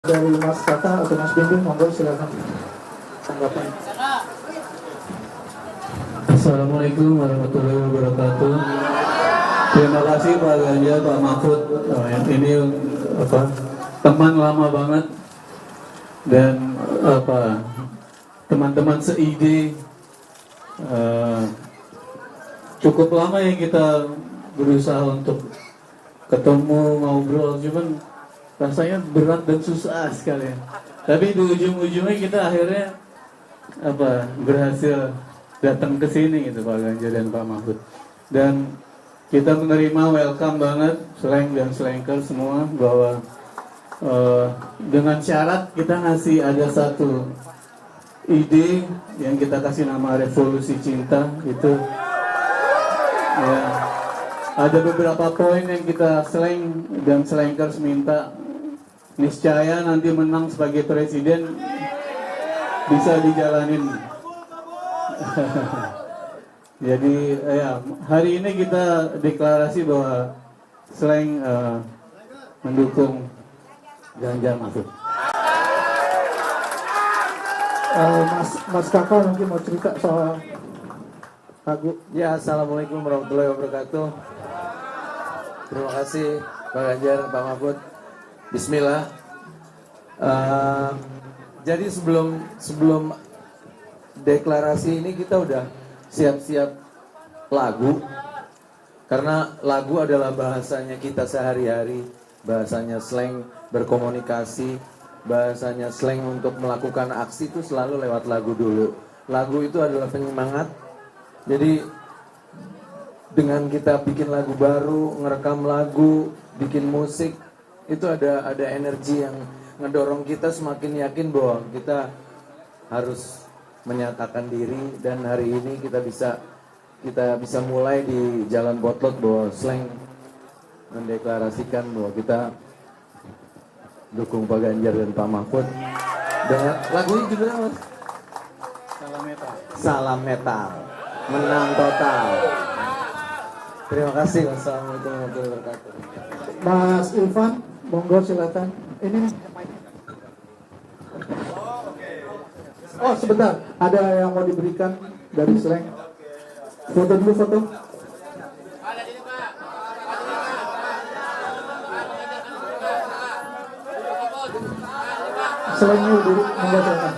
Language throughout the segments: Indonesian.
Dari Mas Kata atau Mas Bimbing, monggo silakan tanggapan. Assalamualaikum warahmatullahi wabarakatuh. Terima kasih Pak Ganjar, Pak Mahfud. Ini teman lama banget dan teman-teman seide. Cukup lama ya kita berusaha untuk ketemu, ngobrol, cuman rasanya berat dan susah sekali. Tapi di ujung-ujungnya kita akhirnya berhasil datang ke sini gitu, Pak Ganjar dan Pak Mahfud. Dan kita menerima, welcome banget Sleng dan Slengker semua, bahwa dengan syarat kita ngasih ada satu ide yang kita kasih nama revolusi cinta itu. Ya, ada beberapa poin yang kita Sleng dan Slengkers minta, niscaya nanti menang sebagai presiden bisa dijalanin. Jadi ya, hari ini kita deklarasi bahwa Sleng mendukung Ganjar Mahfud. Mas Kakak mungkin mau cerita soal lagu. Ya, assalamualaikum warahmatullahi wabarakatuh. Terima kasih Pak Ganjar, Pak Mahfud. Bismillah. Jadi sebelum deklarasi ini kita udah siap-siap lagu, karena lagu adalah bahasanya kita sehari-hari, bahasanya slang berkomunikasi, bahasanya slang untuk melakukan aksi itu selalu lewat lagu dulu. Lagu itu adalah penyemangat. Jadi dengan kita bikin lagu baru, ngerekam lagu, bikin musik, itu ada energi yang ngedorong kita semakin yakin bahwa kita harus menyatakan diri. Dan hari ini kita bisa mulai di Jalan Potlot bahwa Sleng mendeklarasikan bahwa kita dukung Pak Ganjar dan Pak Mahfud. Dengan lagunya judulnya apa? Salam metal. Salam Metal, menang total. Terima kasih. Wassalamualaikum warahmatullahi wabarakatuh. Mas Ilvan, monggo silakan. Ini nih. Oh sebentar, ada yang mau diberikan dari Sleng. Foto dulu, foto. Sleng dulu, monggo silakan.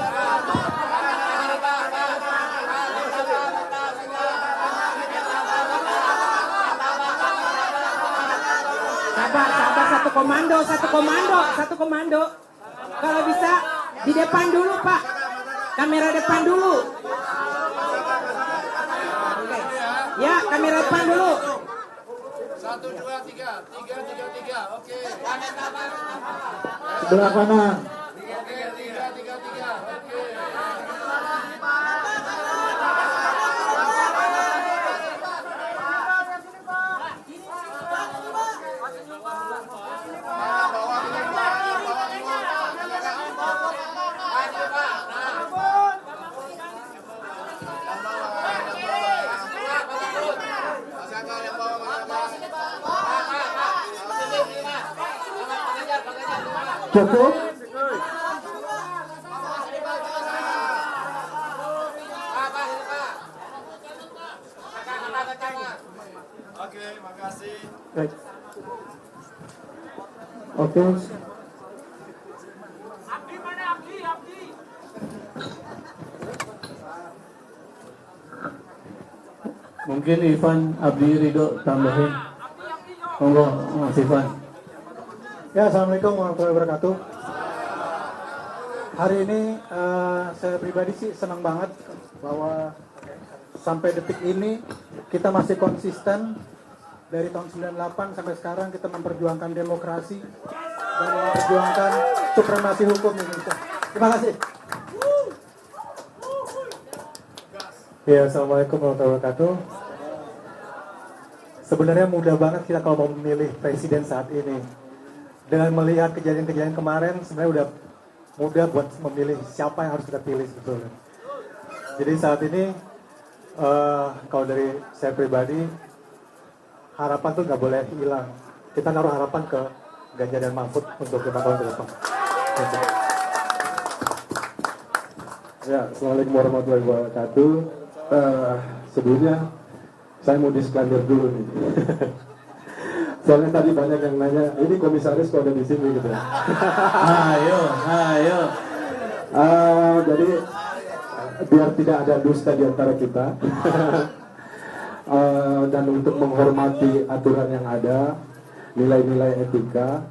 Sabar, satu komando. Kalau bisa di depan dulu, Pak. Kamera depan dulu. Oke. Ya, kamera depan dulu. 1, 2, 3. 3. Oke. Sebelah kanan. Oke, 3. Oke. Cukup. Oke, makasih. Baik. Oke. Mungkin Ivan Abdi Ridho tambahin. Monggo Mas Ivan. Ya, assalamualaikum warahmatullahi wabarakatuh. Hari ini saya pribadi sih senang banget bahwa sampai detik ini kita masih konsisten. Dari tahun 98 sampai sekarang kita memperjuangkan demokrasi dan memperjuangkan supremasi hukum Indonesia. Terima kasih. Ya, assalamualaikum warahmatullahi wabarakatuh. Sebenarnya mudah banget kita kalau mau memilih presiden saat ini. Dengan melihat kejadian-kejadian kemarin, sebenarnya udah mudah buat memilih siapa yang harus kita pilih sebetulnya. Jadi saat ini, kalau dari saya pribadi, harapan tuh nggak boleh hilang. Kita naruh harapan ke Ganjar dan Mahfud untuk 5 tahun ke depan. Ya, Assalamualaikum warahmatullahi wabarakatuh. Sebelumnya saya mau disclaimer dulu nih. Soalnya tadi banyak yang nanya, ini komisaris kok ada di sini gitu. Ayo, ayo. Jadi biar tidak ada dusta di antara kita. Dan untuk menghormati aturan yang ada, nilai-nilai etika.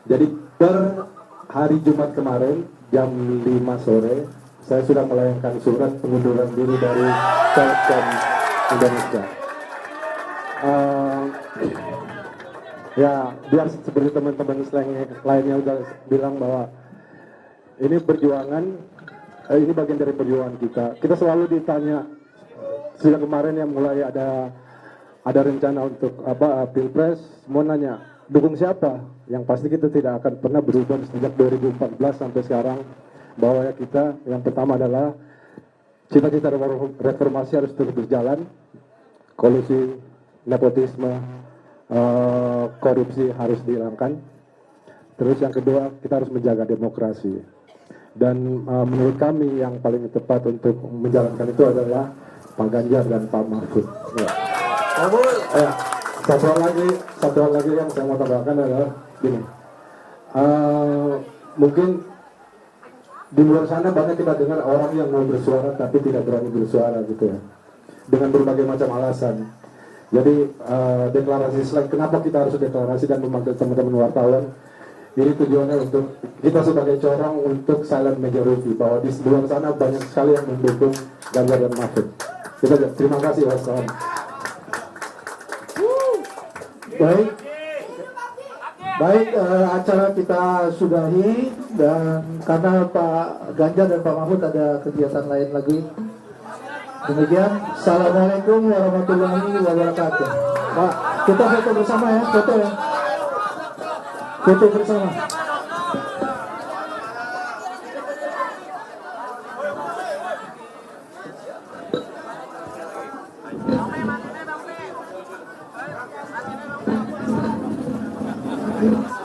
Jadi per hari Jumat kemarin jam 5 sore saya sudah melayangkan surat pengunduran diri dari Telkom Indonesia. Ya, biar seperti teman-teman lainnya udah bilang bahwa ini perjuangan, ini bagian dari perjuangan kita. Kita selalu ditanya, sejak kemarin yang mulai ada rencana untuk pilpres, mau nanya dukung siapa? Yang pasti kita tidak akan pernah berubah sejak 2014 sampai sekarang. Bahwa kita yang pertama adalah cita-cita reformasi harus terus berjalan, kolusi, nepotisme, korupsi harus dihilangkan. Terus yang kedua, kita harus menjaga demokrasi. Dan menurut kami yang paling tepat untuk menjalankan itu adalah Pak Ganjar dan Pak Mahfud. Ya. Ya. Satu hal lagi yang saya mau tambahkan adalah gini. Mungkin di luar sana banyak kita dengar orang yang mau bersuara tapi tidak berani bersuara gitu ya, dengan berbagai macam alasan. Jadi deklarasi selain kenapa kita harus deklarasi dan memanggil teman-teman wartawan, ini tujuannya untuk kita sebagai corong untuk silent majority, bahwa di luar sana banyak sekali yang mendukung Ganjar dan Mahfud. Kita terima kasih, wassalam. Baik, acara kita sudahi, dan karena Pak Ganjar dan Pak Mahfud ada kegiatan lain lagi. Demikian, Assalamualaikum warahmatullahi wabarakatuh. Pak, kita foto bersama ya, foto ya. Foto bersama. Thank you.